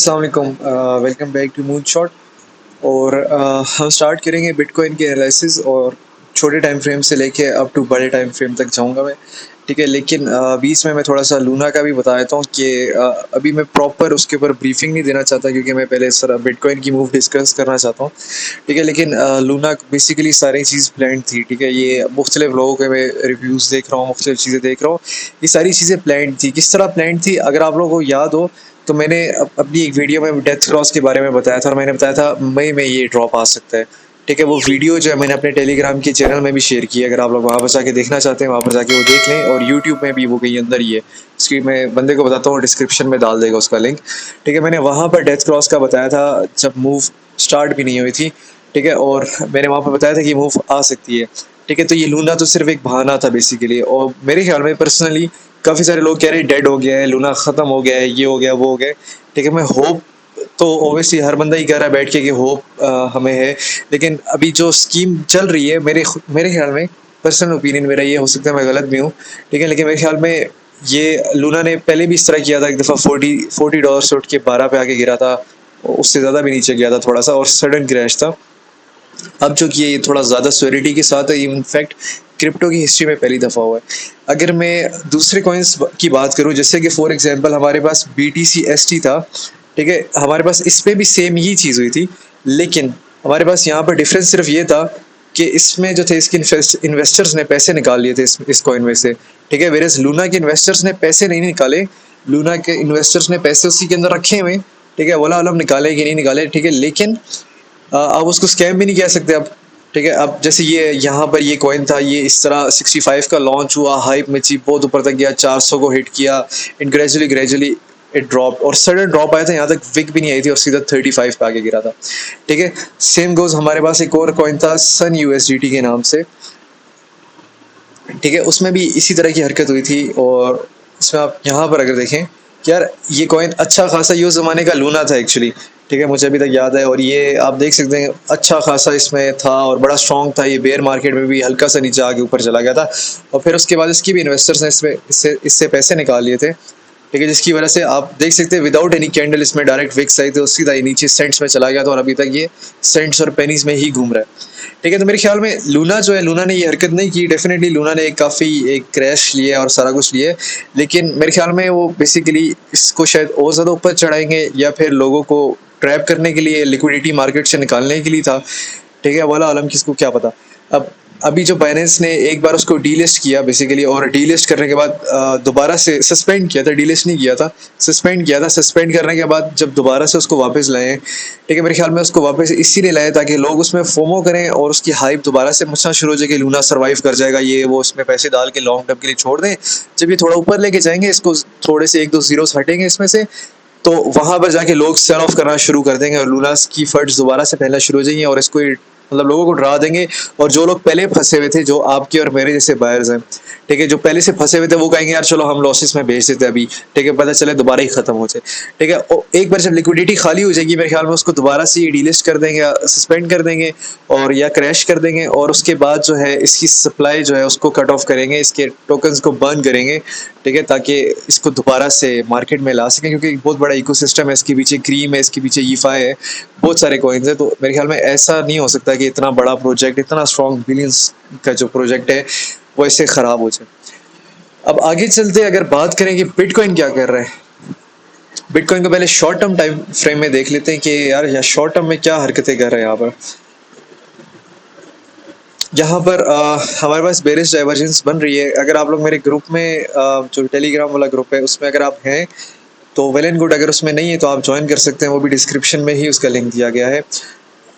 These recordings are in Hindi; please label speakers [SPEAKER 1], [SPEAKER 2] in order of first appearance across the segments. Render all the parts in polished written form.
[SPEAKER 1] अस्सलाम वालेकुम। Welcome back to moon shot. और हम स्टार्ट करेंगे बिटकॉइन के एनालिसिस और छोटे टाइम फ्रेम से लेके अप टू बड़े टाइम फ्रेम तक जाऊंगा मैं। ठीक है, लेकिन बीच में मैं थोड़ा सा लूना का भी बता देता हूँ कि अभी मैं प्रॉपर उसके ऊपर ब्रीफिंग नहीं देना चाहता, क्योंकि मैं पहले सर बिटकॉइन की मूव डिस्कस करना चाहता हूँ। ठीक है, लेकिन लूना बेसिकली सारी चीज़ प्लान थी। ठीक है, ये मुख्तलिफ लोगों के मैं रिव्यूज़ देख रहा हूँ, मुख्तलिफ चीज़ें देख रहा हूँ। ये सारी चीज़ें प्लान थी। किस तरह प्लान थी, अगर आप लोगों को याद हो तो मैंने अपनी एक वीडियो में डेथ क्रॉस के बारे में बताया था, और मैंने बताया था मई में ये ड्रॉप आ सकता है। ठीक है, वो वीडियो जो है मैंने अपने टेलीग्राम के चैनल में भी शेयर की है। अगर आप लोग वहाँ पर जाके देखना चाहते हैं, वहाँ पर जाके वो देख लें, और यूट्यूब में भी वो कहीं अंदर ही है। इसकी मैं बंदे को बताता हूँ, डिस्क्रिप्शन में डाल देगा उसका लिंक। ठीक है, मैंने वहाँ पर डेथ क्रॉस का बताया था जब मूव स्टार्ट भी नहीं हुई थी। ठीक है, और मैंने वहाँ पर बताया था कि मूव आ सकती है। ठीक है, तो ये लूना तो सिर्फ एक बहाना था बेसिकली, और मेरे ख्याल में पर्सनली काफ़ी सारे लोग कह रहे हैं डेड हो गया है, लूना ख़त्म हो गया है, ये हो गया वो हो गया। ठीक है, मैं होप तो ऑब्वियसली हर बंदा ही कह रहा है बैठ के कि होप हमें है। लेकिन अभी जो स्कीम चल रही है, मेरे ख्याल में, पर्सनल ओपिनियन मेरा ये, हो सकता है मैं गलत भी हूँ। ठीक है, लेकिन मेरे ख्याल में ये लूना ने पहले भी इस तरह किया था। एक दफ़ा $40 से उठ के 12 पे आके गिरा था, उससे ज़्यादा भी नीचे गया था थोड़ा सा, और सडन क्रैश था। अब जो कि ये थोड़ा ज़्यादा स्वेरिटी के साथ है, इनफैक्ट क्रिप्टो की हिस्ट्री में पहली दफ़ा हुआ है। अगर मैं दूसरे कॉइन्स की बात करूं, जैसे कि फॉर एग्जांपल हमारे पास BTC ST था। ठीक है, हमारे पास इस पे भी सेम ही चीज़ हुई थी, लेकिन हमारे पास यहाँ पर डिफरेंस सिर्फ ये था कि इसमें जो थे, इसके इन्वेस्टर्स ने पैसे निकाल लिए थे इस कॉइन में से। ठीक है, वेरस लूना के इन्वेस्टर्स ने पैसे नहीं निकाले। लूना के इन्वेस्टर्स ने पैसे उसी के अंदर रखे हुए। ठीक है, वाला अलम निकाले कि नहीं निकाले। ठीक है, लेकिन आप उसको स्कैम भी नहीं कह सकते अब। ठीक है, अब जैसे ये यहाँ पर ये कॉइन था, ये इस तरह 65 का लॉन्च हुआ, हाइप में चीप बहुत ऊपर तक गया, 400 को हिट किया। इन ग्रेजुअली ग्रेजुअली इट ड्रॉप, और सडन ड्रॉप आया था, यहाँ तक विक भी नहीं आई थी, और सीधा 35 पे आके गिरा था। ठीक है, सेम गोज हमारे पास एक और कॉइन था सन USDT के नाम से। ठीक है, उसमें भी इसी तरह की हरकत हुई थी। और इसमें आप यहाँ पर अगर देखें कि यार ये कॉइन अच्छा खासा ये उस ज़माने का लूना था एक्चुअली। ठीक है, मुझे अभी तक याद है, और ये आप देख सकते हैं अच्छा खासा इसमें था और बड़ा स्ट्रॉन्ग था। ये बेयर मार्केट में भी हल्का सा नीचे आके ऊपर चला गया था, और फिर उसके बाद इसकी भी इन्वेस्टर्स ने इससे पैसे निकाल लिए थे। ठीक है, जिसकी वजह से आप देख सकते हैं विदाउट एनी कैंडल इसमें डायरेक्ट विक्स आई, तो सीधा ही नीचे सेंट्स में चला गया था, और अभी तक ये सेंट्स और पेनीज में ही घूम रहा है। ठीक है, तो मेरे ख्याल में लूना जो है, लूना ने ये हरकत नहीं की। डेफिनेटली लूना ने काफ़ी एक क्रैश लिया और सारा कुछ लिया, लेकिन मेरे ख्याल में वो बेसिकली इसको शायद और ज़्यादा ऊपर चढ़ाएंगे, या फिर लोगों को ट्रैप करने के लिए, लिक्विडिटी मार्केट से निकालने के लिए था। ठीक है, वाला आलम किसको क्या पता। अब अभी जो बाइनेंस ने एक बार उसको डीलिस्ट किया बेसिकली, और डीलिस्ट करने के बाद दोबारा से सस्पेंड किया था, डीलिस्ट नहीं किया था, सस्पेंड किया था। सस्पेंड करने के बाद जब दोबारा से उसको वापस लाए, ठीक है, मेरे ख्याल में उसको वापस इसीलिए लाए ताकि लोग उसमें फोमो करें, और उसकी हाइप दोबारा से मचना शुरू हो जाए कि लूना सर्वाइव कर जाएगा, ये वो, उसमें पैसे डाल के लॉन्ग टर्म के लिए छोड़ दें। जब ये थोड़ा ऊपर लेके जाएंगे, इसको थोड़े से एक दो जीरोस हटेंगे इसमें से, तो वहां पर जाके लोग सेल ऑफ करना शुरू कर देंगे, और लूनास की फंड्स दोबारा से फैलना शुरू हो जाएंगे, और इसको मतलब लोगों को डरा देंगे। और जो लोग पहले फंसे हुए थे, जो आपके और मेरे जैसे बायर्स हैं, ठीक है, जो पहले से फंसे हुए थे, वो कहेंगे यार चलो हम लॉसेस में बेच देते अभी। ठीक है, पता चले दोबारा ही खत्म हो जाए। ठीक है, और एक बार जब लिक्विडिटी खाली हो जाएगी, मेरे ख्याल में उसको दोबारा से डीलिस्ट कर देंगे, सस्पेंड कर देंगे, और या क्रैश कर देंगे, और उसके बाद जो है इसकी सप्लाई जो है उसको कट ऑफ करेंगे, इसके टोकन्स को बर्न करेंगे। ठीक है, ताकि इसको दोबारा से मार्केट में ला सकें, क्योंकि बहुत बड़ा इकोसिस्टम है इसके पीछे, क्रीम है इसके पीछे, ईफा है, बहुत सारे कॉइन्स है। तो मेरे ख्याल में ऐसा नहीं हो सकता कि इतना बड़ा प्रोजेक्ट, इतना स्ट्रॉन्ग बिलियंस का जो प्रोजेक्ट है, वो ऐसे ख़राब हो जाए। अब आगे चलते अगर बात करें कि बिटकॉइन क्या कर रहा है, बिटकॉइन को पहले शॉर्ट टर्म टाइम फ्रेम में देख लेते हैं कि यार शॉर्ट टर्म में क्या हरकतें कर रहे हैं यहाँ पर। यहाँ पर हमारे पास बेरिश डाइवर्जेंस बन रही है। अगर आप लोग मेरे ग्रुप में जो टेलीग्राम वाला ग्रुप है उसमें अगर आप हैं तो वेल एंड गुड, अगर उसमें नहीं है तो आप ज्वाइन कर सकते हैं, वो भी डिस्क्रिप्शन में ही उसका लिंक दिया गया है।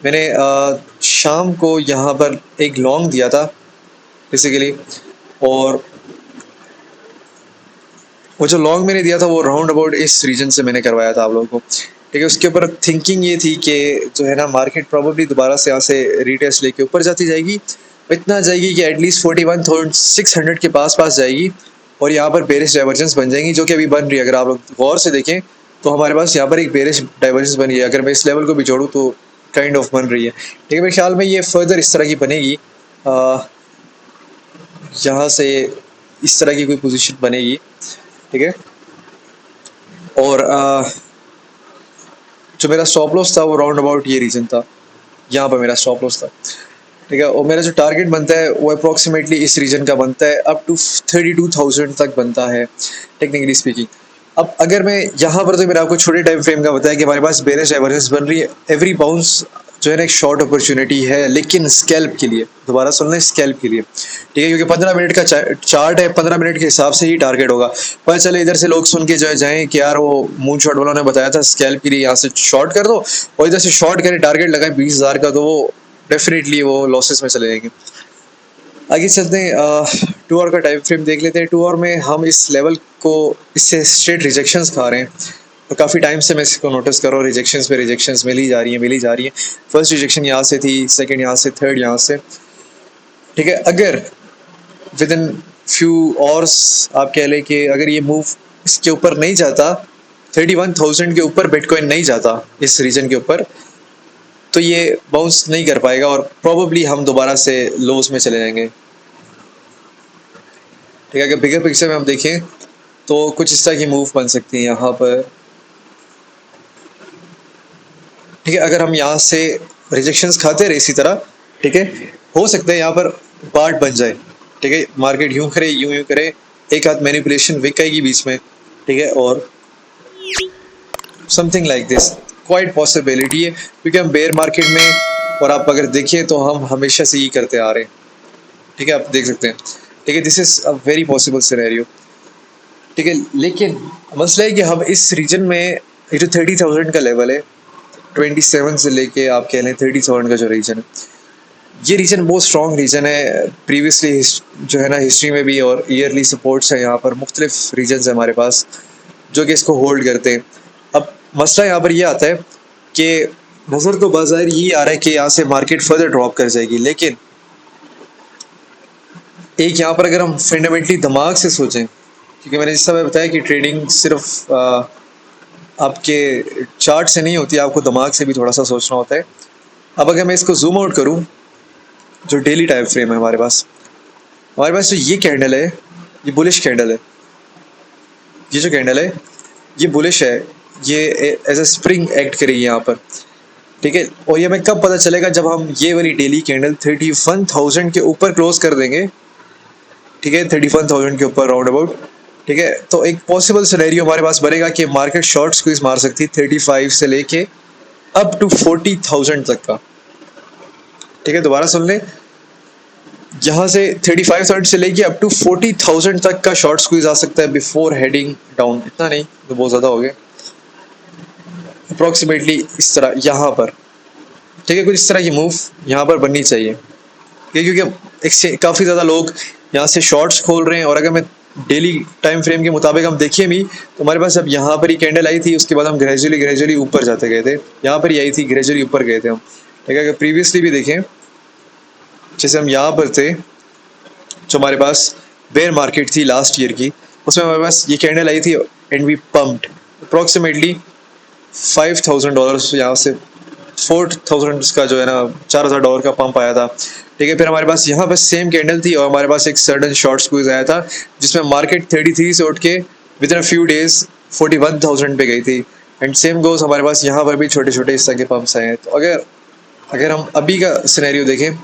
[SPEAKER 1] मैंने शाम को यहाँ पर एक लॉन्ग दिया था बेसिकली, और वो जो लॉन्ग मैंने दिया था वो राउंड अबाउट इस रीजन से मैंने करवाया था आप लोगों को। ठीक है, उसके ऊपर थिंकिंग ये थी कि जो है ना, मार्केट प्रॉब्लली दोबारा से यहाँ से रीटेस्ट लेके ऊपर जाती जाएगी, इतना जाएगी कि एटलीस्ट 41,600 के पास पास जाएगी, और यहाँ पर बेरिश डाइवर्जेंस बन जाएंगी, जो कि अभी बन रही है। अगर आप लोग गौर से देखें तो हमारे पास यहाँ पर एक बेरिश डाइवर्जेंस बन रही है। अगर मैं इस लेवल को भी जोड़ूँ तो काइंड ऑफ बन रही है। ठीक है, मेरे ख्याल में ये फर्दर इस तरह की बनेगी, यहाँ से इस तरह की कोई पोजीशन बनेगी। ठीक है, और जो मेरा स्टॉप लॉस था वो राउंड अबाउट ये रीजन था, यहाँ पर मेरा स्टॉप लॉस था। ठीक है, और मेरा जो टारगेट बनता है वो अप्रोक्सीमेटली इस रीजन का बनता है, अप टू 32,000 तक बनता है टेक्निकली स्पीकिंग। अब अगर मैं यहाँ पर, तो मैंने आपको छोटे टाइम फ्रेम का बताया कि हमारे पास बेरिश डाइवर्जेंस बन रही है, एवरी बाउंस जो है ना एक शॉर्ट अपॉर्चुनिटी है, लेकिन स्कैल्प के लिए, दोबारा सुन लें, स्कैल्प के लिए। ठीक है, क्योंकि 15 मिनट का चार्ट है, 15 मिनट के हिसाब से ही टारगेट होगा। पर चले इधर से लोग सुन के जो है जाएं कि यार वो मून शॉट वालों ने बताया था स्कैल्प के लिए यहाँ से शॉर्ट कर दो, और इधर से शॉर्ट करें, टारगेट लगाए 20,000 का, तो वो डेफिनेटली वो लॉसेस में चले जाएंगे। आगे चलते हैं, 2 आवर का टाइम फ्रेम देख लेते हैं। 2 आवर में हम इस लेवल को, इससे स्ट्रेट रिजेक्शंस खा रहे हैं, और काफ़ी टाइम से मैं इसको नोटिस कर रहा हूँ, रिजेक्शंस पे रिजेक्शंस मिल ही जा रही है, मिल ही जा रही है। फर्स्ट रिजेक्शन यहाँ से थी, सेकंड यहाँ से, थर्ड यहाँ से। ठीक है, अगर विद इन फ्यू आवर्स आप कह लें कि अगर ये मूव इसके ऊपर नहीं जाता, 31,000 के ऊपर बिटकॉइन नहीं जाता इस रीजन के ऊपर, तो ये बाउंस नहीं कर पाएगा और प्रोबेबली हम दोबारा से लोस में चले जाएंगे। ठीक है, अगर बिगर पिक्चर में हम देखें तो कुछ इस तरह की मूव बन सकती है यहाँ पर। ठीक है, अगर हम यहाँ से रिजेक्शंस खाते रहे इसी तरह, ठीक है, हो सकता है यहाँ पर पार्ट बन जाए। ठीक है, मार्केट यूं करे, यूं यूं करे, एक आध मैनिपुलेशन विक आएगी बीच में। ठीक है, और something like this quite possibility है, क्योंकि हम बेयर मार्केट में, और आप अगर देखिए तो हम हमेशा से ही करते आ रहे हैं। ठीक है, आप देख सकते हैं। ठीक है, this is a very possible scenario. ठीक है, लेकिन मसला है कि हम इस रीजन में, ये जो 30,000 का लेवल है, 27 से लेके आप कह लें 30,000 का जो रीजन है, ये रीजन बहुत स्ट्रॉन्ग रीजन है। प्रीवियसली जो है ना हिस्ट्री में भी और ईयरली सपोर्ट्स है, यहाँ पर मुख्तलिफ रीजन है हमारे पास जो कि इसको होल्ड करते हैं। अब मसला यहाँ पर ये आता है कि नज़र तो बाजार ये आ रहा है कि यहाँ से मार्केट फर्दर ड्रॉप कर जाएगी, लेकिन एक यहाँ पर अगर हम फंडामेंटली दिमाग से सोचें, क्योंकि मैंने जिस समय बताया कि ट्रेडिंग सिर्फ आपके चार्ट से नहीं होती, आपको दिमाग से भी थोड़ा सा सोचना होता है। अब अगर मैं इसको जूम आउट करूँ, जो डेली टाइम फ्रेम है हमारे पास जो ये कैंडल है, ये बुलिश कैंडल है। ये जो कैंडल है ये बुलिश है, ये एज ए स्प्रिंग एक्ट करेगी यहाँ पर। ठीक है, और ये हमें कब पता चलेगा, जब हम ये वाली डेली कैंडल 31,000 के ऊपर क्लोज कर देंगे। ठीक है, 31,000 के ऊपर राउंड अबाउट। ठीक है, तो एक पॉसिबल सिनेरियो हमारे पास बनेगा कि मार्केट शॉर्ट स्क्वीज मार सकती है 35 से लेके अप टू 40,000 तक का। ठीक है, दोबारा सुन लें, यहाँ से 35,000 से लेके अप टू 40,000 तक का शॉर्ट स्क्वीज आ सकता है बिफोर हेडिंग डाउन। इतना नहीं तो बहुत ज़्यादा हो गया, अप्रोक्सीमेटली इस तरह यहाँ पर। ठीक है, कुछ इस तरह की मूव यहाँ पर बननी चाहिए, क्योंकि काफ़ी ज़्यादा लोग यहाँ से शॉर्ट्स खोल रहे हैं। और अगर मैं डेली टाइम फ्रेम के मुताबिक हम देखें भी, तो हमारे पास अब यहाँ पर ही कैंडल आई थी, उसके बाद हम ग्रेजुअली ऊपर जाते गए थे, यहाँ पर ही आई थी, ग्रेजुअली ऊपर गए थे हम। ठीक है, अगर प्रीवियसली भी देखें, जैसे हम यहाँ पर थे, जो हमारे पास बेयर मार्केट थी लास्ट ईयर की, उसमें हमारे पास ये कैंडल आई थी एंड वी पम्प्ड अप्रोक्सीमेटली $5,000, यहाँ से 4,000 का जो है ना $4,000 का पंप आया था। ठीक है, फिर हमारे पास यहाँ पर सेम कैंडल थी और हमारे पास एक सडन शॉर्ट स्क्वीज आया था, जिसमें मार्केट 33 से उठ के विद इन फ्यू डेज 41,000 पे गई थी। एंड सेम गोज हमारे पास यहाँ पर भी छोटे छोटे इस तरह के पंप्स आए हैं। तो अगर अगर हम अभी का सिनेरियो देखें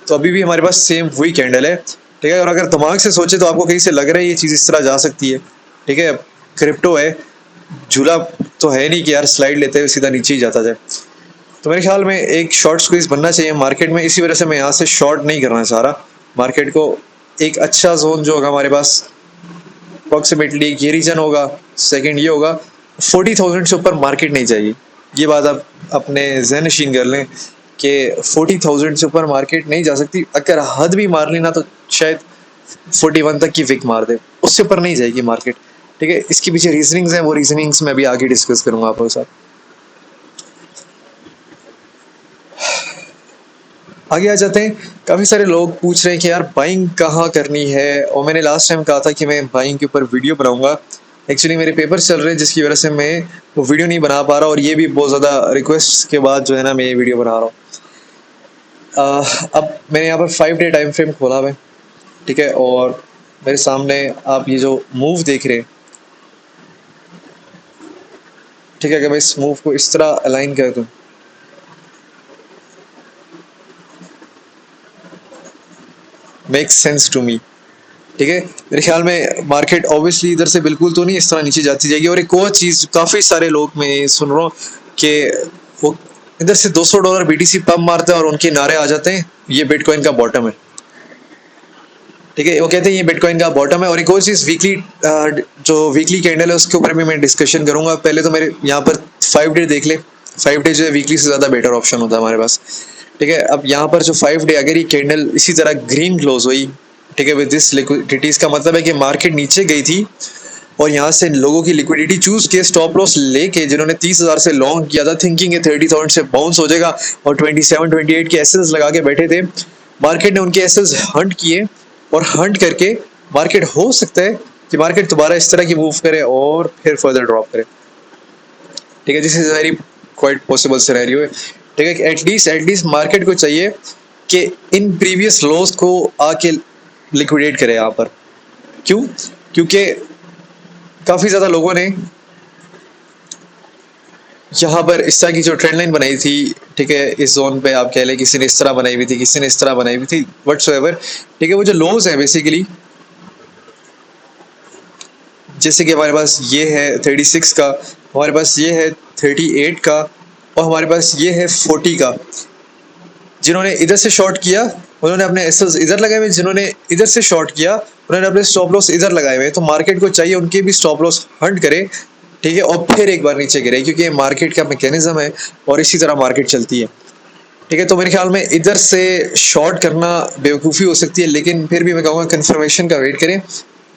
[SPEAKER 1] तो अभी भी हमारे पास सेम वही कैंडल है। ठीक है, और अगर दिमाग से सोचे तो आपको कहीं से लग रहा है ये चीज़ इस तरह जा सकती है। ठीक है, क्रिप्टो है, झूला तो है नहीं कि यार स्लाइड लेते हुए सीधा नीचे ही जाता जाए। तो मेरे ख्याल में एक शॉर्ट स्क्वीज बनना चाहिए मार्केट में, इसी वजह से मैं यहाँ से शॉर्ट नहीं करना चाह रहा मार्केट को। एक अच्छा जोन जो होगा हमारे पास अप्रॉक्सीमेटली ये रीजन होगा, सेकंड ये होगा, 40,000 से ऊपर मार्केट नहीं जाएगी। ये बात आप अपने ज़हन नशीन कर लें कि 40,000 से ऊपर मार्केट नहीं जा सकती। अगर हद भी मार ली ना तो शायद 41 तक की विक मार दे, उससे ऊपर नहीं जाएगी मार्केट। ठीक है, इसके पीछे रीजनिंग्स हैं, वो रीजनिंग्स मैं अभी आगे डिस्कस करूंगा आपके साथ। आगे आ जाते हैं। काफ़ी सारे लोग पूछ रहे हैं कि यार बाइंग कहाँ करनी है, और मैंने लास्ट टाइम कहा था कि मैं बाइंग के ऊपर वीडियो बनाऊंगा। एक्चुअली मेरे पेपर चल रहे हैं जिसकी वजह से मैं वो वीडियो नहीं बना पा रहा, और ये भी बहुत ज़्यादा रिक्वेस्ट के बाद जो है ना मैं ये वीडियो बना रहा हूँ। अब मैंने यहाँ पर 5 डे टाइम फ्रेम खोला हुआ है। ठीक है, और मेरे सामने आप ये जो मूव देख रहे हैं, ठीक है, अगर मैं इस मूव को इस तरह अलाइन कर दूं, मेक्स सेंस टू मी। ठीक है, मेरे ख्याल में मार्केट ऑब्वियसली इधर से बिल्कुल तो नहीं इस तरह नीचे जाती जाएगी। और एक और चीज, काफी सारे लोग मैं सुन रहा हूँ कि वो इधर से $200 बीटीसी पंप मारते हैं और उनके नारे आ जाते हैं ये बिटकॉइन का बॉटम है। ठीक है, वो कहते हैं ये बिटकॉइन का बॉटम है। और एक और चीज, वीकली जो वीकली कैंडल है उसके ऊपर भी मैं डिस्कशन करूंगा। पहले तो मेरे यहाँ पर 5 डे देख ले। 5 डे जो है वीकली से ज्यादा बेटर ऑप्शन होता है हमारे पास। ठीक है, अब यहाँ पर जो 5 डे अगर ये कैंडल इसी तरह ग्रीन क्लोज हुई, ठीक है, विद दिस लिक्विडिटीज, का मतलब है कि मार्केट नीचे गई थी और यहाँ से लोगों की लिक्विडिटी चूज के स्टॉप लॉस लेके, जिन्होंने 30,000 से लॉन्ग किया था थिंकिंग 30,000 से बाउंस हो जाएगा और 27-28 के एसएल्स लगा के बैठे थे, मार्केट ने उनके एसएल्स हंट किए और हंट करके मार्केट हो सकता है कि मार्केट दोबारा इस तरह की मूव करे और फिर फर्दर ड्रॉप करे। ठीक है, this is very quite possible scenario है। ठीक है, एटलीस्ट मार्केट को चाहिए कि इन प्रीवियस लॉस को आके लिक्विडेट करे यहाँ पर। क्यों? क्योंकि काफी ज्यादा लोगों ने यहाँ पर इस तरह की जो ट्रेंड लाइन बनाई थी, ठीक है, इस जोन पे आप कह लें किसी ने इस तरह बनाई हुई थी, किसी ने इस तरह बनाई हुई थी, व्हाटसोएवर। ठीक है, वो जो लोज है बेसिकली, जैसे कि हमारे पास ये है 36 का, हमारे पास ये है 38 का, और हमारे पास ये है 40 का। जिन्होंने इधर से शॉर्ट किया उन्होंने अपने एसएल्स इधर लगाए हुए, जिन्होंने इधर से शॉर्ट किया उन्होंने अपने स्टॉप लॉस इधर लगाए हुए। तो मार्केट को चाहिए उनके भी स्टॉप लॉस हंट करे, ठीक है, और फिर एक बार नीचे गिरे, क्योंकि ये मार्केट का मैकेनिज्म है और इसी तरह मार्केट चलती है। ठीक है, तो मेरे ख्याल में इधर से शॉर्ट करना बेवकूफ़ी हो सकती है, लेकिन फिर भी मैं कहूँगा कंफर्मेशन का वेट करें।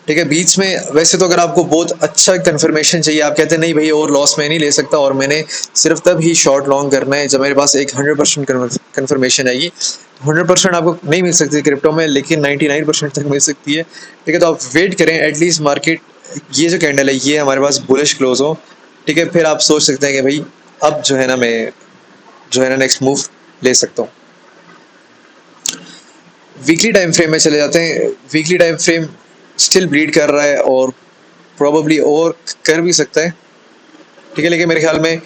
[SPEAKER 1] ठीक है, बीच में वैसे तो अगर आपको बहुत अच्छा कंफर्मेशन चाहिए, आप कहते हैं नहीं भाई और लॉस में नहीं ले सकता और मैंने सिर्फ तब ही शॉर्ट लॉन्ग करना है जब मेरे पास एक 100% कंफर्मेशन आएगी। 100% आपको नहीं मिल सकती क्रिप्टो में, लेकिन 99% तक मिल सकती है। ठीक है, तो आप वेट करें एटलीस्ट मार्केट, ये जो कैंडल है ये हमारे पास बुलिश क्लोज हो। ठीक है, फिर आप सोच सकते हैं कि भाई अब जो है ना मैं जो है ना नेक्स्ट मूव ले सकता हूँ। वीकली टाइम फ्रेम में चले जाते हैं। Weekly time frame still bleed कर रहा है और प्रोबेबली और कर भी सकता है। ठीक है, लेकिन मेरे ख्याल में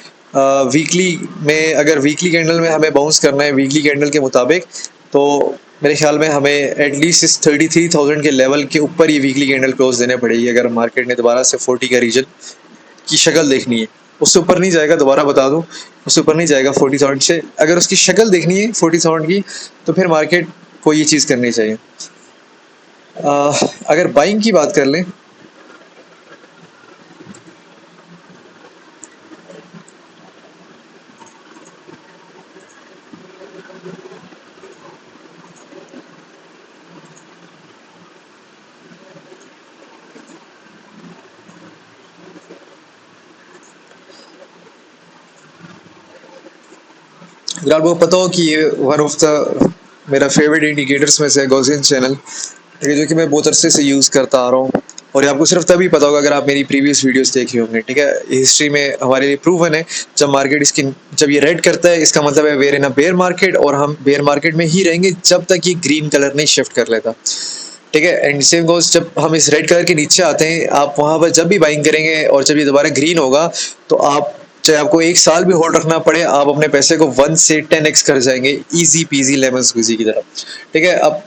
[SPEAKER 1] वीकली में, अगर वीकली कैंडल में हमें बाउंस करना है वीकली कैंडल के मुताबिक, तो मेरे ख्याल में हमें एटलीस्ट इस 33,000 के लेवल के ऊपर ये वीकली कैंडल क्लोज देने पड़ेगी अगर मार्केट ने दोबारा से 40 का रीजन की शक्ल देखनी है। उससे ऊपर नहीं जाएगा, दोबारा बता दूं, उससे ऊपर नहीं जाएगा 40,000 से। अगर उसकी शक्ल देखनी है 40,000 की तो फिर मार्केट को ये चीज़ करनी चाहिए। अगर बाइंग की बात कर लें, अगर आपको पता हो कि ये वन ऑफ द मेरा फेवरेट इंडिकेटर्स में से गॉसियन चैनल, ठीक है, जो कि मैं बहुत अरसे से यूज़ करता आ रहा हूँ। और ये आपको सिर्फ तभी पता होगा अगर आप मेरी प्रीवियस वीडियोस देखे होंगे। ठीक है, हिस्ट्री में हमारे लिए प्रूवन है, जब मार्केट इसकी जब ये रेड करता है इसका मतलब है we're in a bear market, और हम बेयर मार्केट में ही रहेंगे जब तक ये ग्रीन कलर नहीं शिफ्ट कर लेता। ठीक है, एंड सेम गोज जब हम इस रेड कलर के नीचे आते हैं, आप वहां पर जब भी बाइंग करेंगे और जब ये दोबारा ग्रीन होगा तो आप चाहे आपको 1 साल भी होल्ड रखना पड़े, आप अपने पैसे को 1 से 10x कर जाएंगे, इजी पीजी लेमन स्क्वीजी की तरह। ठीक है, अब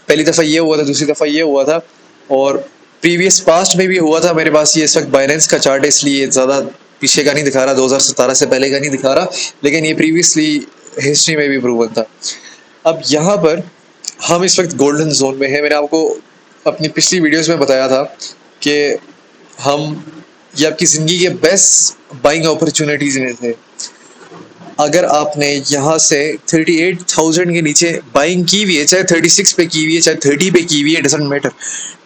[SPEAKER 1] पहली दफ़ा ये हुआ था, दूसरी दफ़ा ये हुआ था, और प्रीवियस पास्ट में भी हुआ था। मेरे पास ये इस वक्त बाइनेंस का चार्ट है इसलिए ज़्यादा पीछे का नहीं दिखा रहा, 2017 से पहले का नहीं दिखा रहा, लेकिन ये प्रीवियसली हिस्ट्री में भी प्रूवन था। अब यहाँ पर हम इस वक्त गोल्डन जोन में है। मैंने आपको अपनी पिछली वीडियोस में बताया था कि हम ये आपकी ज़िंदगी के बेस्ट बाइंग अपॉर्चुनिटीज़ में थे। अगर आपने यहाँ से 38,000 के नीचे बाइंग की हुई है, चाहे 36 पे की हुई है, चाहे 30 पे की हुई है, डजंट मैटर।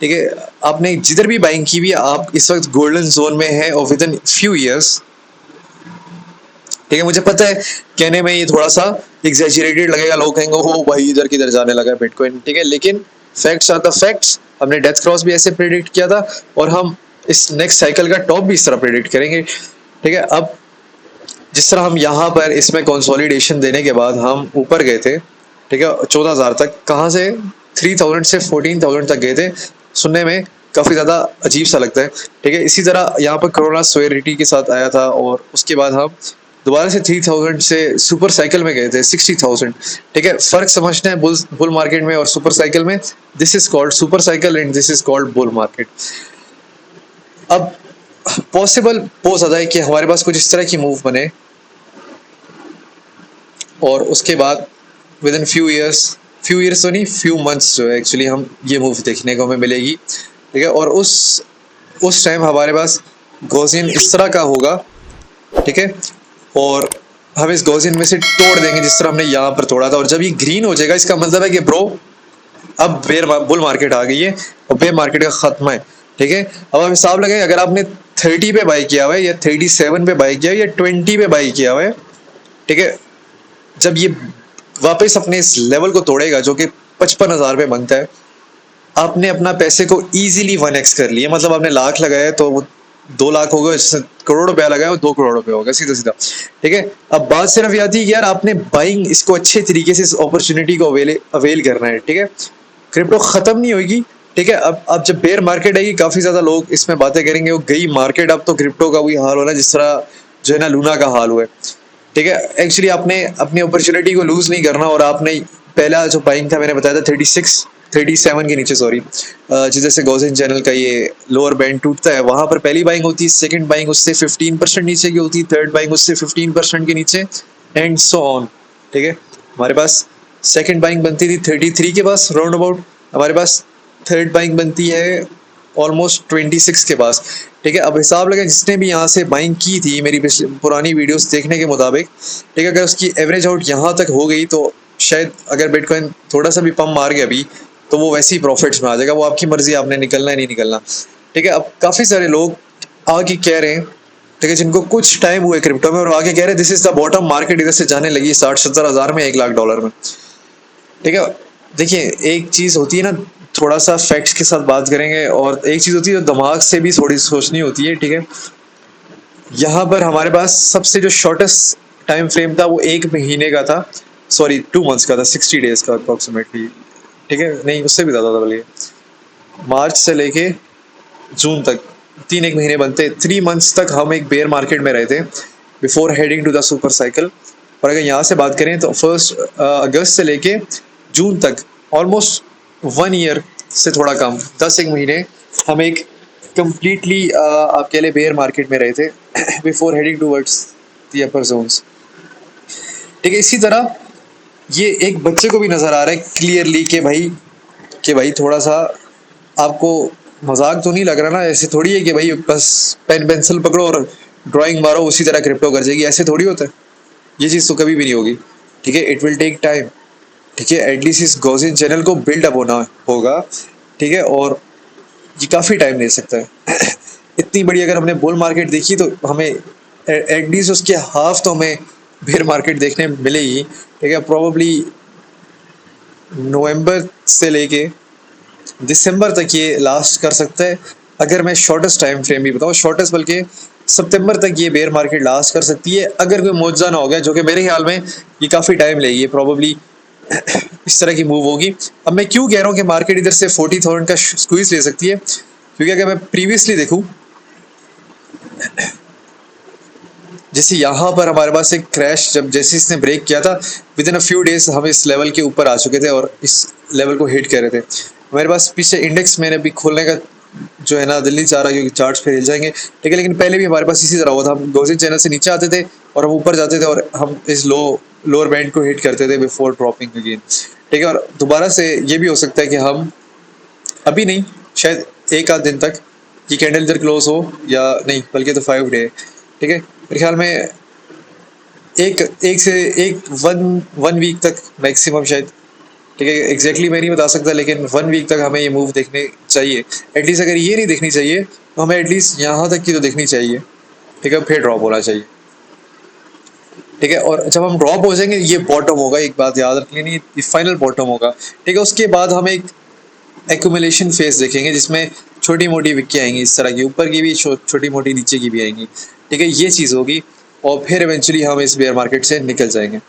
[SPEAKER 1] ठीक है, आपने जिधर भी बाइंग की हुई है, आप इस वक्त गोल्डन जोन में है और विद इन फ्यू ईयर्स। ठीक है, मुझे पता है कहने में ये थोड़ा सा एग्जैजरेटेड लगेगा, लोग कहेंगे हो भाई इधर किधर जाने लगा बिटकॉइन। ठीक है, लेकिन फैक्ट्स आर द फैक्ट्स। हमने डेथ क्रॉस भी ऐसे प्रेडिक्ट किया था और हम इस नेक्स्ट साइकिल का टॉप भी इस तरह प्रेडिक्ट करेंगे। ठीक है, अब जिस तरह हम यहाँ पर इसमें कंसोलिडेशन देने के बाद हम ऊपर गए थे, ठीक है, 14,000 तक, कहाँ से 3,000 से 14,000 तक गए थे, सुनने में काफ़ी ज़्यादा अजीब सा लगता है। ठीक है, इसी तरह यहाँ पर कोरोना सोवेरिटी के साथ आया था और उसके बाद हम दोबारा से 3000 से सुपर साइकिल में गए थे 60,000। ठीक है, फर्क समझना है बुल मार्केट में और सुपर साइकिल में। This is called super cycle and this is called bull market. अब पॉसिबल हो सकता है कि हमारे पास कुछ इस तरह की मूव बने और उसके बाद विद इन फ्यू ईयर्स तो नहीं, फ्यू मंथ्स जो है एक्चुअली हम ये मूव देखने को हमें मिलेगी। ठीक है, और उस टाइम हमारे पास गॉसियन इस तरह का होगा। ठीक है, और हम इस गॉसियन में से तोड़ देंगे जिस तरह हमने यहाँ पर तोड़ा था, और जब ये ग्रीन हो जाएगा इसका मतलब है कि ब्रो अब बुल मार्केट आ गई है और बेयर मार्केट का खत्म है। ठीक है, अब हम हिसाब लगाएं, अगर आपने 30 पे बाई किया हुआ है या 37 पे बाई किया है या 20 पे बाई किया हुआ है, ठीक है, जब ये वापस अपने इस लेवल को तोड़ेगा जो कि 55,000 पे बनता है, आपने अपना पैसे को इजीली 1x कर लिया। मतलब आपने लाख लगाया तो वो 2 लाख होगा, करोड़ रुपया लगाया वो 2 करोड़ रुपया होगा, सीधा सीधा। ठीक है, अब बात सिर्फ ये आती है कि यार आपने बाइंग इसको अच्छे तरीके से इस अपॉर्चुनिटी को अवेल करना है। ठीक है, क्रिप्टो खत्म नहीं होगी। ठीक है, अब जब बेयर मार्केट आएगी काफी ज्यादा लोग इसमें बातें करेंगे वो गई मार्केट, अब तो क्रिप्टो का वही हाल होना जिस तरह जो है ना लूना का हाल हुआ है। ठीक है, एक्चुअली आपने अपनी अपॉर्चुनिटी को लूज नहीं करना, और आपने पहला जो बाइंग था मैंने बताया था 37 के नीचे, सॉरी, जैसे गॉसियन चैनल का ये लोअर बैंड टूटता है वहां पर पहली बाइंग होती है, सेकंड बाइंग उससे 15% नीचे की होती है, थर्ड बाइंग उससे 15% के नीचे, एंड सो ऑन। ठीक है, हमारे पास सेकंड बाइंग बनती थी 33 के पास राउंड अबाउट, हमारे पास थर्ड बाइंग बनती है ऑलमोस्ट 26 के पास। ठीक है, अब हिसाब लगा जिसने भी यहाँ से बाइंग की थी मेरी पुरानी वीडियोस देखने के मुताबिक, ठीक है, अगर उसकी एवरेज आउट यहाँ तक हो गई तो शायद अगर बिटकॉइन थोड़ा सा भी पम्प मार गया अभी तो वो वैसे ही प्रॉफिट्स में आ जाएगा। वो आपकी मर्जी, आपने निकलना है नहीं निकलना। ठीक है, अब काफ़ी सारे लोग आगे कह रहे हैं, ठीक है, जिनको कुछ टाइम हुए क्रिप्टो में और आगे कह रहे हैं this is the bottom, market इधर से जाने लगी 60-70 हज़ार में, 1 लाख डॉलर में। ठीक है, देखिए एक चीज़ होती है ना, थोड़ा सा फैक्ट्स के साथ बात करेंगे, और एक चीज़ होती है जो दिमाग से भी थोड़ी सोचनी होती है। ठीक है, यहाँ पर हमारे पास सबसे जो शॉर्टेस्ट टाइम फ्रेम था वो 1 महीने का था, सॉरी 2 मंथ्स का था, 60 डेज का अप्रॉक्सीमेटली। ठीक है, नहीं उससे भी ज़्यादा था, बल्कि मार्च से लेके जून तक 1 महीने बनते, 3 मंथ्स तक हम एक बेयर मार्केट में रहे थे before heading to the super cycle. और अगर यहाँ से बात करें तो 1 अगस्त से लेके जून तक ऑलमोस्ट 1 ईयर से थोड़ा कम, 10 एक महीने हम एक कम्प्लीटली आप कह ले बेयर मार्केट में रहे थे before heading towards the upper zones. ठीक है, इसी तरह ये एक बच्चे को भी नज़र आ रहा है क्लियरली कि भाई थोड़ा सा आपको मजाक तो नहीं लग रहा ना, ऐसे थोड़ी है कि भाई बस पेन पेंसिल पकड़ो और ड्राइंग मारो उसी तरह क्रिप्टो कर जाएगी, ऐसे थोड़ी होता है। ये चीज़ तो कभी भी नहीं होगी। ठीक है, इट विल टेक टाइम। ठीक है, एटलीस्ट इस गॉसियन चैनल को बिल्ड अप होना होगा। ठीक है, और ये काफ़ी टाइम ले सकता है इतनी बड़ी अगर हमने बुल मार्केट देखी तो हमें एटलीस्ट उसके हाफ तो हमें बेयर मार्केट देखने मिलेगी। ठीक है, प्रोबेबली नवंबर से लेके दिसंबर तक ये लास्ट कर सकता है। अगर मैं शॉर्टेस्ट टाइम फ्रेम भी बताऊँ, शॉर्टेस्ट बल्कि सितंबर तक ये बेयर मार्केट लास्ट कर सकती है अगर कोई मुआवजा ना हो गया, जो कि मेरे ख्याल में ये काफ़ी टाइम लेगी, प्रॉबली इस तरह की मूव होगी। अब मैं क्यों कह रहा हूँ कि मार्केट इधर से 40,000 का स्क्वीज ले सकती है, क्योंकि अगर मैं प्रीवियसली देखूँ जैसे यहाँ पर हमारे पास एक क्रैश जब जैसे इसने ब्रेक किया था, with in a few days हम इस लेवल के ऊपर आ चुके थे और इस लेवल को हिट कर रहे थे। हमारे पास पीछे इंडेक्स मैंने अभी खोलने का जो है ना दिल नहीं चाह रहा क्योंकि चार्ट्स पे हिल जाएंगे। ठीक है, लेकिन पहले भी हमारे पास इसी तरह हुआ था, हम गॉसियन चैनल से नीचे आते थे और हम ऊपर जाते थे और हम इस लोअर बैंड को हिट करते थे बिफोर ड्रॉपिंग अगेन। ठीक है, और दोबारा से ये भी हो सकता है कि हम अभी नहीं, शायद एक आध दिन तक ये कैंडल इधर क्लोज हो, या नहीं बल्कि तो 5 डे। ठीक है, मेरे ख्याल में एक वन वीक तक मैक्सिमम शायद। ठीक है, एग्जैक्टली मैं नहीं बता सकता, लेकिन 1 वीक तक हमें ये मूव देखने चाहिए एटलीस्ट। अगर ये नहीं देखनी चाहिए तो हमें एटलीस्ट यहाँ तक की तो देखनी चाहिए। ठीक है, फिर ड्रॉप होना चाहिए। ठीक है, और जब हम ड्रॉप हो जाएंगे ये बॉटम होगा, एक बात याद रख लेनी, ये फाइनल बॉटम होगा। ठीक है, उसके बाद हम एक एक्यूमुलेशन फेज देखेंगे जिसमें छोटी मोटी विक्की आएंगी, इस तरह की ऊपर की भी छोटी मोटी नीचे की भी आएंगी। ठीक है, ये चीज़ होगी और फिर इवेंचुअली हम इस बेयर मार्केट से निकल जाएंगे।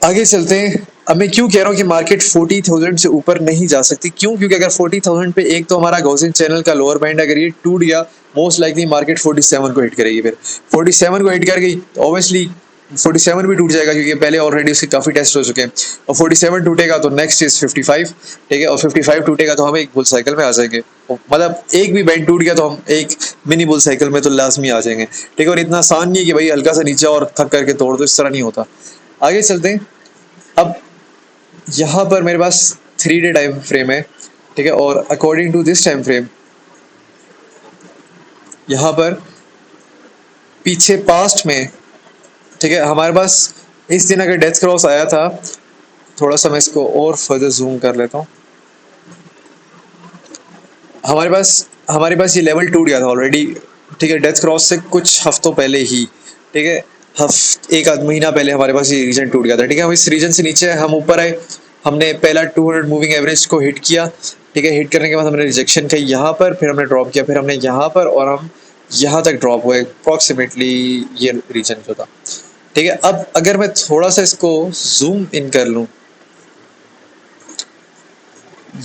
[SPEAKER 1] आगे चलते हैं। अब मैं क्यों कह रहा हूँ कि मार्केट 40,000 से ऊपर नहीं जा सकती, क्यों? क्योंकि अगर 40,000 पे एक तो हमारा गॉसियन चैनल का लोअर बैंड अगर ये टूट गया, मोस्ट लाइकली मार्केट 47 को हिट करेगी। फिर 47 को हिट कर गई, ऑब्वियसली 47 भी टूट जाएगा क्योंकि पहले ऑलरेडी उसके काफी टेस्ट हो चुके हैं। और 47 टूटेगा तो नेक्स्ट इज 55, ठीक है, और 55 टूटेगा तो हम एक बुल साइकिल में आ जाएंगे। मतलब एक भी बैंड टूट गया तो हम एक मिनी बुल साइकिल में तो लाजमी आ जाएंगे, ठीक है। और इतना आसान नहीं है कि भाई हल्का सा नीचे और थक करके तोड़ दो, इस तरह नहीं होता। आगे चलते हैं। अब यहाँ पर मेरे पास 3 डे टाइम फ्रेम है, ठीक है, और according to this time frame यहाँ पर पीछे पास्ट में, ठीक है, हमारे पास इस दिन अगर डेथ क्रॉस आया था, थोड़ा सा मैं इसको और फर्दर जूम कर लेता हूँ। हमारे पास ये लेवल टूट गया था ऑलरेडी, ठीक है, डेथ क्रॉस से कुछ हफ्तों पहले ही, ठीक है, एक आध महीना पहले हमारे पास ये रीजन टूट गया था, ठीक है। हम इस रीजन से नीचे हम ऊपर आए, हमने पहला 200 मूविंग एवरेज को हिट किया, ठीक है। हिट करने के बाद हमने रिजेक्शन किया यहाँ पर, फिर हमने ड्रॉप किया, फिर हमने यहाँ पर, और हम यहाँ तक ड्रॉप हुए अप्रॉक्सीमेटली ये रीजन जो था, ठीक है। अब अगर मैं थोड़ा सा इसको जूम इन कर लूँ,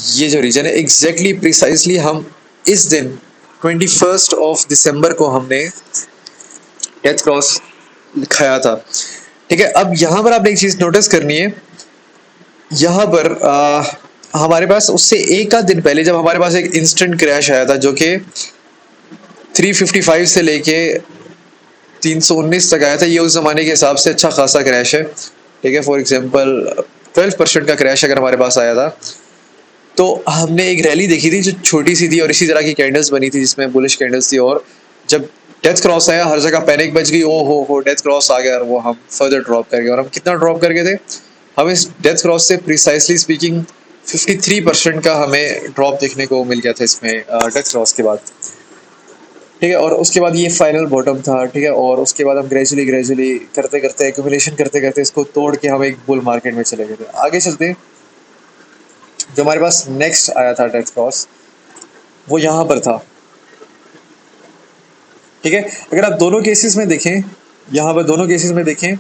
[SPEAKER 1] ये जो रीजन है एग्जैक्टली प्रिसाइजली हम इस दिन 21 दिसंबर को हमने डेथ क्रॉस खाया था, ठीक है। अब यहाँ पर आपने एक चीज नोटिस करनी है, यहाँ पर हमारे पास उससे एक आध दिन पहले जब हमारे पास एक इंस्टेंट क्रैश आया था जो कि 355 से लेके 319 तक आया था, ये उस जमाने के हिसाब से अच्छा खासा क्रैश है, ठीक है। फॉर एग्जांपल 12% का क्रैश अगर हमारे पास आया था, तो हमने एक रैली देखी थी जो छोटी सी थी और इसी तरह की कैंडल्स बनी थी जिसमें बुलिश कैंडल्स थी, और जब डेथ क्रॉस आया हर जगह पैनिक बच गई, ओ हो डेथ क्रॉस आ गया, और वो हम फर्दर ड्रॉप कर गए। और हम कितना ड्रॉप कर गए थे? हम इस डेथ क्रॉस से प्रिसाइसली स्पीकिंग 53% का हमें ड्रॉप देखने को मिल गया था इसमें डेथ क्रॉस के बाद, ठीक है। और उसके बाद ये फाइनल बॉटम था, ठीक है, और उसके बाद हम ग्रेजुअली करते करते एक्यूमुलेशन करते करते इसको तोड़ के हम एक बुल मार्केट में चले गए थे। आगे चलते, जो हमारे पास नेक्स्ट आया था डेथ क्रॉस, वो यहाँ पर था, ठीक है। अगर आप दोनों केसेस में देखें, यहाँ पर दोनों केसेस में देखें,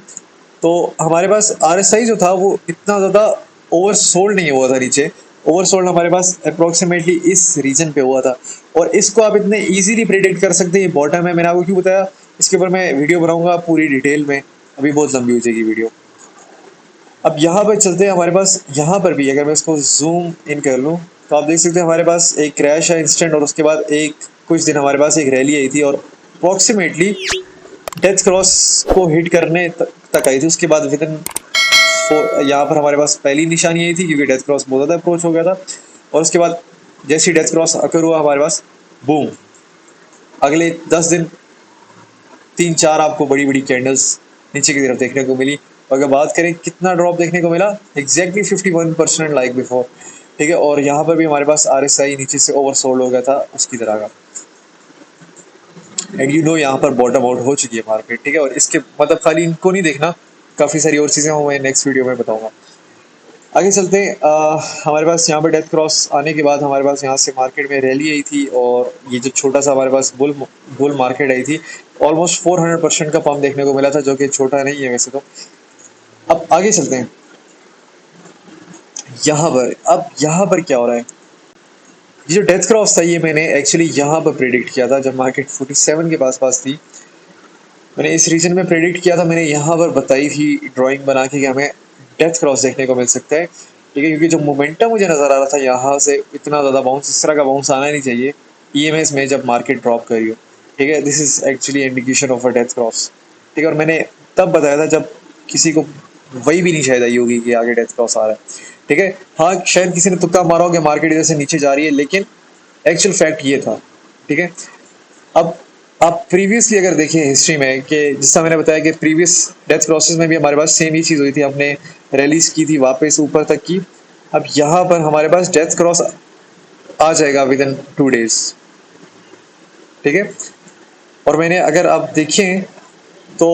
[SPEAKER 1] तो हमारे पास RSI जो था वो इतना ज़्यादा ओवरसोल्ड नहीं हुआ था नीचे। ओवरसोल्ड हमारे पास अप्रोक्सीमेटली इस रीजन पे हुआ था, और इसको आप इतने इजीली प्रेडिक्ट कर सकते हैं। ये बॉटम है, मैंने आपको क्यों बताया, इसके ऊपर मैं वीडियो बनाऊंगा पूरी डिटेल में, अभी बहुत लंबी हो जाएगी वीडियो। अब यहाँ पर चलते हैं, हमारे पास यहाँ पर भी अगर मैं इसको जूम इन कर लूँ तो आप देख सकते हैं हमारे पास एक क्रैश है इंस्टेंट, और उसके बाद एक कुछ दिन हमारे पास एक रैली आई थी और अप्रॉक्सीमेटली डेथ क्रॉस को हिट करने तक आई थी। उसके बाद विद इन यहाँ पर हमारे पास पहली निशानी आई थी क्योंकि डेथ क्रॉस बहुत ज़्यादा अप्रोच हो गया था, और उसके बाद जैसे ही डेथ क्रॉस अकर हुआ हमारे पास बूम, अगले 10 दिन 3-4 आपको बड़ी बड़ी कैंडल्स नीचे की तरफ देखने को मिली। अगर बात करें कितना ड्रॉप देखने को मिला, एग्जैक्टली 51% लाइक बिफोर, ठीक है। और यहाँ पर भी हमारे पास RSI नीचे से ओवरसोल्ड हो गया था उसकी तरह का, एंड यू नो यहाँ पर बॉटम आउट हो चुकी है मार्केट, ठीक है। और इसके मतलब खाली इनको नहीं देखना, काफ़ी सारी और चीज़ें मैं नेक्स्ट वीडियो में बताऊँगा। आगे चलते हैं, हमारे पास यहाँ पर डेथ क्रॉस आने के बाद हमारे पास यहाँ से मार्केट में रैली आई थी, और ये जो छोटा सा हमारे पास बुल मार्केट आई थी, ऑलमोस्ट 400% का पम्प देखने को मिला था, जो कि छोटा नहीं है वैसे तो। अब आगे चलते हैं, अब यहाँ पर क्या हो रहा है। ये जो डेथ क्रॉस था ये मैंने एक्चुअली यहाँ पर प्रेडिक्ट किया था जब मार्केट 47 के पास थी। मैंने इस रीजन में प्रेडिक्ट किया था, मैंने यहाँ पर बताई थी ड्राइंग बना के कि हमें डेथ क्रॉस देखने को मिल सकता है, ठीक है। क्योंकि जो मोमेंटम मुझे नज़र आ रहा था यहाँ से इतना ज़्यादा बाउंस, इस तरह का बाउंस आना नहीं चाहिए EMS में जब मार्केट ड्रॉप करी हो, ठीक है। This is actually indication of a death cross, ठीक है। और मैंने तब बताया था जब किसी को वही भी नहीं शायद आई होगी कि आगे डेथ क्रॉस आ रहा है, ठीक है। हाँ, शायद किसी ने तुक्का मारा हो कि मार्केट इधर से नीचे जा रही है, लेकिन एक्चुअल फैक्ट ये था, ठीक है। अब आप प्रीवियसली अगर देखें हिस्ट्री में कि जिसका मैंने बताया कि प्रीवियस डेथ क्रॉसेस में भी हमारे पास सेम ही चीज़ हुई थी, हमने रैलीज की थी वापस ऊपर तक की। अब यहाँ पर हमारे पास डेथ क्रॉस आ जाएगा विद इन 2 डेज, ठीक है। और मैंने अगर आप देखें तो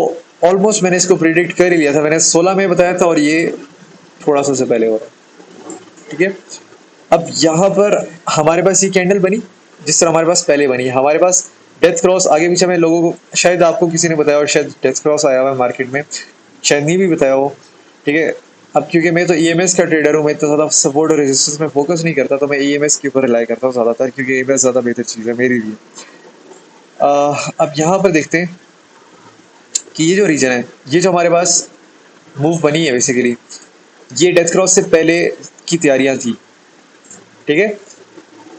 [SPEAKER 1] ऑलमोस्ट मैंने इसको प्रिडिक्ट कर ही लिया था, मैंने 16 में बताया था और ये थोड़ा सा से पहले हो रहा है, ठीक है। अब यहाँ पर हमारे पास ये कैंडल बनी जिस तरह हमारे पास पहले बनी, हमारे पास डेथ क्रॉस आगे पीछे में लोगों को शायद आपको किसी ने बताया और शायद डेथ क्रॉस आया हुआ है मार्केट में, शायद नहीं भी बताया हो, ठीक है। अब क्योंकि मैं तो ईएमएस का ट्रेडर हूँ, मैं तो ज़्यादा सपोर्ट और रेजिस्टेंस में फोकस नहीं करता, तो मैं ईएमएस के ऊपर रिलाई करता हूँ ज़्यादातर, क्योंकि ईएमएस ज़्यादा बेहतर चीज़ है मेरे लिए। अब यहाँ पर देखते हैं कि ये जो रीजन है, ये जो हमारे पास मूव बनी है बेसिकली, ये डेथ क्रॉस से पहले की तैयारियां थी, ठीक है।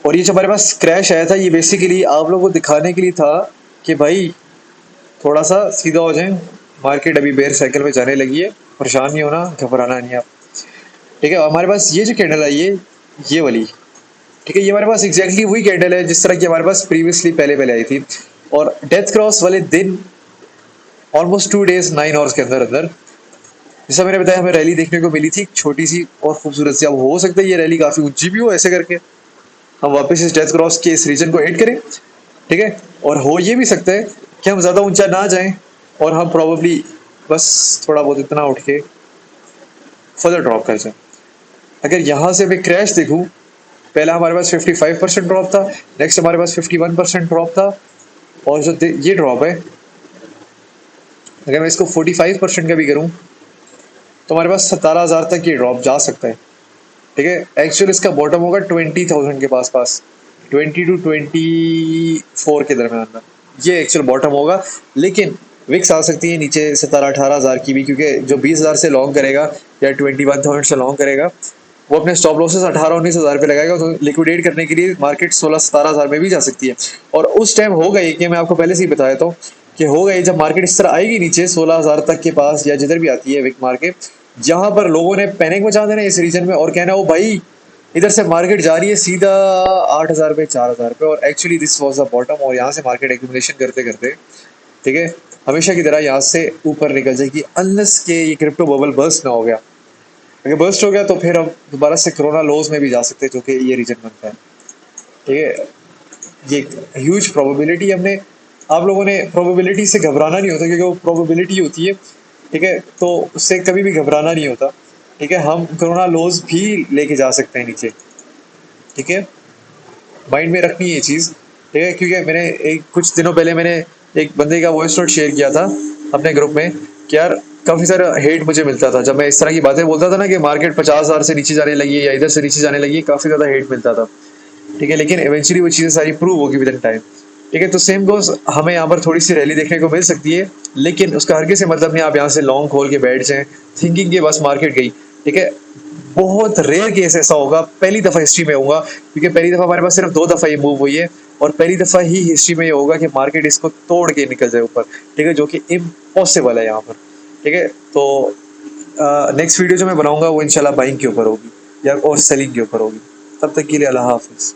[SPEAKER 1] और ये जो हमारे पास क्रैश आया था, ये बेसिकली आप लोगों को दिखाने के लिए था कि भाई थोड़ा सा सीधा हो जाए, मार्केट अभी बेयर साइकिल में जाने लगी है, परेशान नहीं होना, घबराना नहीं आप, ठीक है। हमारे पास ये जो कैंडल आई है, ये वाली, ठीक है, ये हमारे पास एग्जैक्टली वही कैंडल है जिस तरह की हमारे पास प्रीवियसली पहले पहले आई थी। और डेथ क्रॉस वाले दिन ऑलमोस्ट 2 डेज 9 आवर्स के अंदर अंदर, जैसा मैंने बताया, हमें रैली देखने को मिली थी, छोटी सी और खूबसूरत सी। अब हो सकता है ये रैली काफी ऊंची भी हो, ऐसे करके हम वापस इस डेथ क्रॉस के इस रीजन को हिट करें, ठीक है। और हो ये भी सकता है कि हम ज़्यादा ऊंचा ना जाएं और हम प्रॉब्ली बस थोड़ा बहुत इतना उठ के फर्दर ड्रॉप कर जाए। अगर यहाँ से मैं क्रैश देखूँ, पहला हमारे पास 55% ड्रॉप था, नेक्स्ट हमारे पास 51% ड्रॉप था, और जो ये ड्रॉप है, अगर मैं इसको 45% का भी करूँ तो हमारे पास 17,000 तक ये ड्रॉप जा सकता है, ठीक है। एक्चुअल इसका बॉटम होगा 20,000 के पास पास, 20 to 24 के दरमियान में ये एक्चुअल बॉटम होगा। लेकिन विक्स आ सकती है नीचे 17-18 हज़ार की भी, क्योंकि जो 20,000 से लॉन्ग करेगा या 21,000 से लॉन्ग करेगा, वो अपने स्टॉप लॉसेस 18-19 हज़ार पे लगाएगा, तो लिक्विडेट करने के लिए मार्केट 16-17 हज़ार में भी जा सकती है। और उस टाइम होगा ये, कि मैं आपको पहले से ही बताया था कि होगा ये, जब मार्केट इस तरह आएगी नीचे 16,000 तक के पास या जिधर भी आती है विक मार्केट, जहां पर लोगों ने पैनिक मचा देना इस रीजन में और कहना, ओ भाई इधर से मार्केट जा रही है सीधा 8,000 पे, 4,000 पे, और actually this was the bottom, और यहाँ से मार्केट एक्यूमुलेशन करते करते, ठीक है, हमेशा की तरह यहाँ से ऊपर निकल जाएगी, अनलेस के ये क्रिप्टो बबल बर्स्ट ना हो गया। अगर बर्स्ट हो गया तो फिर हम दोबारा से कोरोना लॉस में भी जा सकते हैं, जो कि ये रीजन बनता है, ठीक है। ये ह्यूज प्रोबेबिलिटी, हमने आप लोगों ने प्रोबेबिलिटी से घबराना नहीं होता, क्योंकि वो प्रोबेबिलिटी होती है, ठीक है, तो उससे कभी भी घबराना नहीं होता, ठीक है। हम कोरोना लॉस भी लेके जा सकते हैं नीचे, ठीक है, माइंड में रखनी है ये चीज़, ठीक है। क्योंकि मैंने एक कुछ दिनों पहले मैंने एक बंदे का वॉइस नोट शेयर किया था अपने ग्रुप में कि यार काफ़ी सारा हेट मुझे मिलता था जब मैं इस तरह की बातें बोलता था ना, कि मार्केट 50,000 से नीचे जाने लगी है या इधर से नीचे जाने लगी है, काफ़ी ज़्यादा हेट मिलता था, ठीक है। लेकिन इवेंचुअली वो चीज़ें सारी प्रूव होगी विद इन टाइम, ठीक है। तो सेम गोज, हमें यहाँ पर थोड़ी सी रैली देखने को मिल सकती है, लेकिन उसका हर किसी मतलब नहीं आप यहाँ से लॉन्ग खोल के बैठ जाएं थिंकिंग के बस मार्केट गई, ठीक है। बहुत रेयर केस ऐसा होगा, पहली दफ़ा हिस्ट्री में होगा, क्योंकि पहली दफ़ा हमारे पास सिर्फ 2 दफ़ा ये मूव हुई है, और पहली दफ़ा ही हिस्ट्री में ये होगा कि मार्केट इसको तोड़ के निकल जाए ऊपर, ठीक है, जो कि इम्पॉसिबल है यहाँ पर, ठीक है। तो नेक्स्ट वीडियो जो मैं बनाऊंगा वो इंशाल्लाह बाइंग के ऊपर होगी या और सेलिंग के ऊपर होगी। तब तक के लिए अल्लाह हाफिज़।